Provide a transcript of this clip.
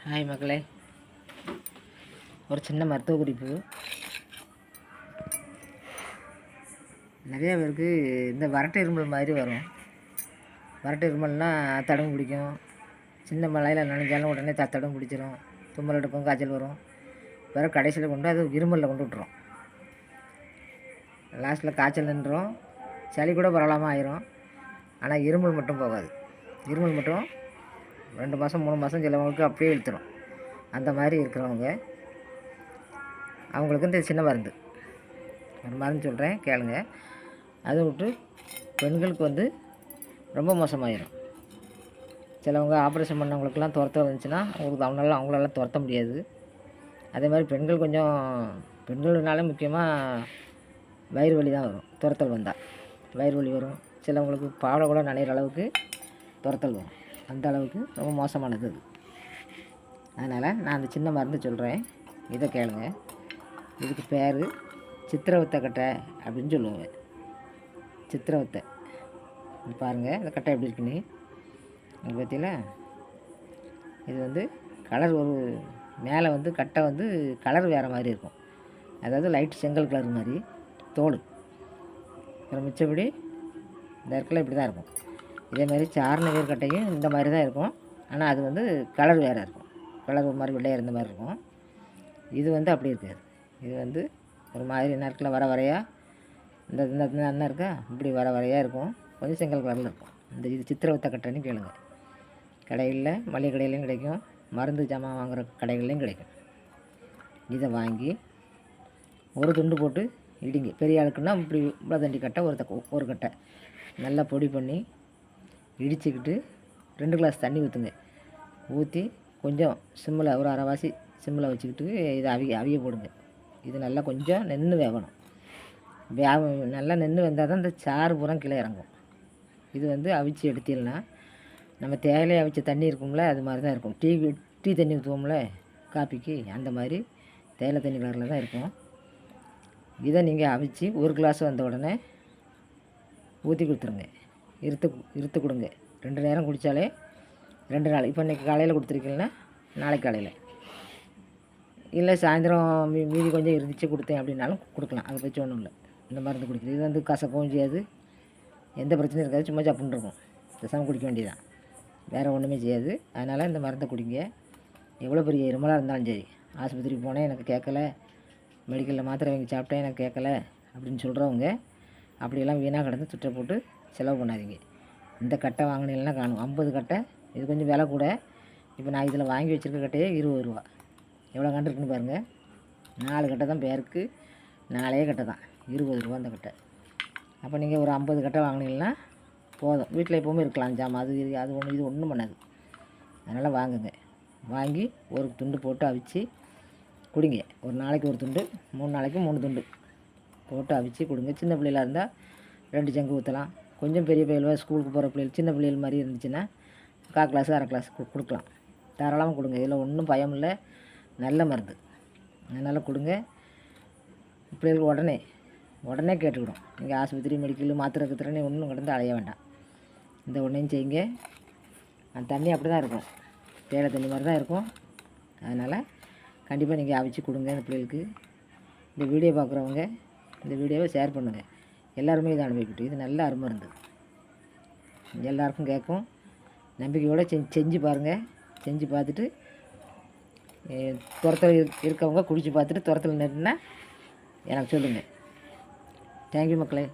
Hi மக்களே, ஒரு சின்ன மருத்துவ குறிப்பு. நிறைய பேருக்கு இந்த வறட்டு இருமல் மாதிரி வரும். வறட்டு இருமல்னால் தடம் பிடிக்கும். சின்ன மழையில் நனைஞ்சாலும் உடனே தடம் பிடிச்சிரும். தும்மல் எடுக்கும், காய்ச்சல் வரும். பிறகு கடைசியில் கொண்டு அது இருமலில் கொண்டு விட்டுரும். லாஸ்ட்டில் காய்ச்சல் நின்றுடும். சளி கூட பரவலாமல் ஆயிரும். ஆனால் இருமல் மட்டும் போகாது. இருமல் மட்டும் 2 மாதம் 3 மாதம் சிலவங்களுக்கு அப்படியே இழுத்துரும். அந்த மாதிரி இருக்கிறவங்க அவங்களுக்கு இந்த சின்ன மருந்து ஒரு மருந்து சொல்கிறேன், கேளுங்க. அதை விட்டு பெண்களுக்கு ரொம்ப மோசமாயிரும். சிலவங்க ஆப்ரேஷன் பண்ணவங்களுக்கெல்லாம் துரத்த வந்துச்சுன்னா அவங்களால துரத்த முடியாது. அதே மாதிரி பெண்கள்னால முக்கியமாக வயிறு வலி தான் வரும். துரத்தல் வந்தால் வயிறு வலி வரும். சிலவங்களுக்கு பாவடை கூட நனைகிற அளவுக்கு துரத்தல் வரும். அந்த அளவுக்கு ரொம்ப மோசமானது அது. அதனால் நான் அந்த சின்ன மருந்து சொல்கிறேன், இதை கேளுங்க. இதுக்கு பேர் சித்திரவத்தை கட்டை அப்படின்னு சொல்லுவாங்க. சித்திரவத்தை பாருங்கள், இந்த கட்டை எப்படி இருக்குன்னு. அது பார்த்தீங்களா, இது கலர் ஒரு மேலே கட்டை கலர் வேறு மாதிரி இருக்கும். அதாவது லைட் செங்கல் கலர் மாதிரி தோல். அப்புறம் மிச்சப்படி இந்த இடத்துல இப்படி தான் இருக்கும். இதே மாதிரி சாரண வேர் கட்டையும் இந்த மாதிரி தான் இருக்கும். ஆனால் அது கலர் வேறு இருக்கும். கலர் ஒரு மாதிரி வெள்ளையாக இருந்த மாதிரி இருக்கும். இது அப்படி இருக்காது. இது ஒரு மாதிரி நேரத்தில் வர வரையாக இந்த அண்ணன் இருக்கா, இப்படி வர வரையாக இருக்கும். கொஞ்சம் செங்கல் கலரில் இருக்கும். இது சித்திரவத்தை கட்டைன்னு கேளுங்க. கடைகளில் மளிகை கடையிலையும் கிடைக்கும், மருந்து ஜாமான் வாங்குகிற கடைகள்லையும் கிடைக்கும். இதை வாங்கி ஒரு துண்டு போட்டு இடிங்க. பெரிய ஆளுக்குன்னா இப்படி இவ்வளோ தண்டி கட்டை ஒரு கட்டை நல்லா பொடி பண்ணி இடிச்சுக்கிட்டு 2 கிளாஸ் தண்ணி ஊற்றுங்க. ஊற்றி கொஞ்சம் சிம்மில் ஒரு அரைவாசி சிம்மில் வச்சுக்கிட்டு இதை அவிய போடுங்க. இது நல்லா கொஞ்சம் நென்று வேகணும். நல்லா நென்று வெந்தால் தான் இந்த சாறு பூரா கீழே இறங்கும். இது அவிச்சு எடுத்தீங்கன்னா நம்ம தேயிலையை அவிச்ச தண்ணி இருக்கும்ல, அது மாதிரி தான் இருக்கும். டீ தண்ணி ஊற்றுவோம்ல காப்பிக்கு, அந்த மாதிரி தேயிலை தண்ணி கலரில் தான் இருக்கும். இதை நீங்கள் அவிச்சு 1 கிளாஸ் வந்த உடனே ஊற்றி கொடுத்துருங்க. இருத்து கொடுங்க. 2 நேரம் குடித்தாலே 2 நாள். இப்போ இன்றைக்கி காலையில் கொடுத்துருக்கீங்கன்னா நாளைக்கு காலையில், இல்லை சாயந்தரம் மீதி கொஞ்சம் இருந்துச்சு கொடுத்தேன் அப்படின்னாலும் கொடுக்கலாம். அதை பற்றி ஒன்றும் இல்லை. இந்த மருந்து குடிக்கிறது இது கசக்கவும் செய்யாது, எந்த பிரச்சனையும் இருக்காது. சும்மா சப்புன்னு இருக்கும். பேசாமல் குடிக்க வேண்டியதான், வேறு ஒன்றுமே செய்யாது. அதனால் இந்த மருந்தை குடிங்க. எவ்வளோ பெரிய இருமலாக இருந்தாலும் சரி. ஆஸ்பத்திரிக்கு போனேன் எனக்கு கேட்கல, மெடிக்கலில் மாத்திரை வாங்கி சாப்பிட்டேன் எனக்கு கேட்கல அப்படின்னு சொல்கிறவங்க அப்படியெல்லாம் வீணாக கிடந்து சுற்ற போட்டு செலவு பண்ணாதீங்க. இந்த கட்டை வாங்கினீங்கன்னா காணும் 50 கட்டை. இது கொஞ்சம் விலை கூட. இப்போ நான் இதில் வாங்கி வச்சுருக்க கட்டையே 20 ரூபா. எவ்வளோ கண்டு இருக்குன்னு பாருங்கள். 4 கட்டை தான் பேருக்கு, 4 கட்டை தான் 20 ரூபா அந்த கட்டை. அப்போ நீங்கள் ஒரு 50 கட்டை வாங்கினீங்கன்னா போதும். வீட்டில் எப்போவுமே இருக்கலாம் ஜாமான். இது ஒன்றும் பண்ணாது. அதனால் வாங்குங்க. வாங்கி ஒரு துண்டு போட்டு அவிச்சு குடிங்க. ஒரு நாளைக்கு ஒரு துண்டு, 3 நாளைக்கு 3 துண்டு போட்டு அவிச்சு கொடுங்க. சின்ன பிள்ளைகளாக இருந்தால் 2 சங்கு ஊற்றலாம். கொஞ்சம் பெரிய பிள்ளைகள் ஸ்கூலுக்கு போகிற பிள்ளைகள், சின்ன பிள்ளைகள் மாதிரி இருந்துச்சுன்னா 1/4 கிளாஸு 1/2 கிளாஸ் கொடுக்கலாம். தாராளமாக கொடுங்க. இதில் ஒன்றும் பயம் இல்லை, நல்ல மருந்து. அதனால் கொடுங்க. பிள்ளைகளுக்கு உடனே கேட்டுக்கிடும். நீங்கள் ஆஸ்பத்திரி மெடிக்கல் மாத்திரை கத்துறேன்னு ஒன்றும் கிடந்து அலைய வேண்டாம். இந்த ஒன்றையும் செய்யுங்க. அந்த தண்ணி அப்படி தான் இருக்கும், தேயிலை தண்ணி மாதிரி தான் இருக்கும். அதனால் கண்டிப்பாக நீங்கள் அவிச்சு கொடுங்க இந்த பிள்ளைகளுக்கு. இந்த வீடியோ பார்க்குறவங்க இந்த வீடியோவை ஷேர் பண்ணுங்கள். எல்லாருமே இதை அனுபவிக்கட்டும். இது நல்ல அருமருந்து, எல்லாருக்கும் கேட்கும். நம்பிக்கையோடு செஞ்சு பாருங்கள். செஞ்சு பார்த்துட்டு துரத்தில் இருக்கவங்க குடித்து பார்த்துட்டு துரத்தில் நிறுத்தினா எனக்கு சொல்லுங்கள். தேங்க்யூ மக்களே.